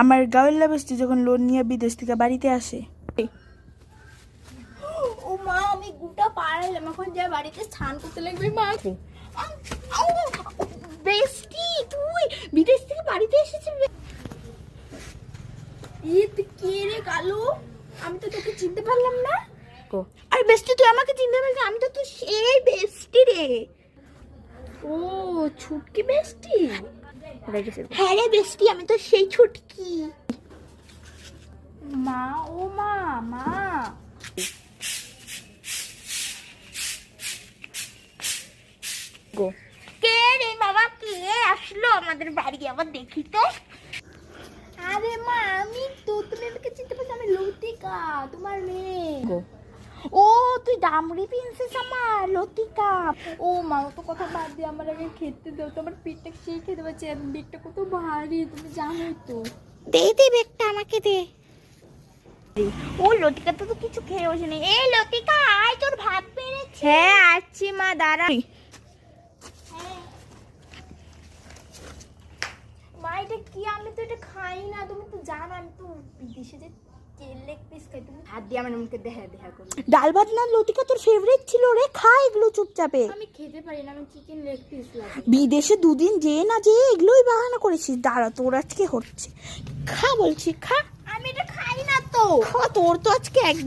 আমার গাওয়েল্লা বেস্টি যখন লোন নিয়ে বিদেশ থেকে বাড়িতে আসে। ও মা, আমি গোটা পাড়াইলাম, এখন যা বাড়িতে স্নান করতে লাগবে মা। বেস্টি তুই বিদেশ থেকে বাড়িতে এসেছিস? তুই কে রে কালু? আমি তো তোকে চিনতে পারলাম না। আর বেস্টি তুই আমাকে চিনতে পারলি? আমি তো তোর সেই বেস্টি রে। ও ছুটকি বেস্টি? হ্যাঁ রে বেস্টি, আমি তো সেই ছুটকি। মা, ও মা, মা কে রে বাবা? কে আসলো আমাদের বাড়ি? আবার দেখি তো। আরে মা, আমি তো, তুমি আমাকে চিনতে পারছো? আমি লতিকা, তোমার মেয়ে। ও তুই ডামরি প্রিন্সেস আমার লতিকা। ও মা, তো কথা বাদ দিয়ে আমার আগে খেতে দাও, তোমার পেটটা সেই খেতে পারছি। বেগটা কত ভারী তুমি জানোই তো। দে দে বেগটা আমাকে দে। ও লতিকা তো কিছু খেয়ে বসে নেই। এই লতিকা আয়, তোর ভাত পেরেছি। হ্যাঁ আসছি মা, দাঁড়া। মা এটা কি? আমি তো এটা খাই না, তুমি তো জানো আমি তো বিদেশে যে লেগ পিস খাই। তুমি হাত দিয়ে আমার মুখে দেখা দেখা করো। ডাল ভাত না লতিকা তোর ফেভারিট ছিল রে, খা এগুলো চুপচাপে। আমি খেতে পারি না, আমি চিকেন লেগ পিস লাগে। বিদেশে দুদিন যে না যে এগুলোই বাহানা করেছিস। দাঁড়া, তোর আজকে হচ্ছে। খা বলছি, খা। আমি এটা খাই না তো। খা, তোর তো আজকে এক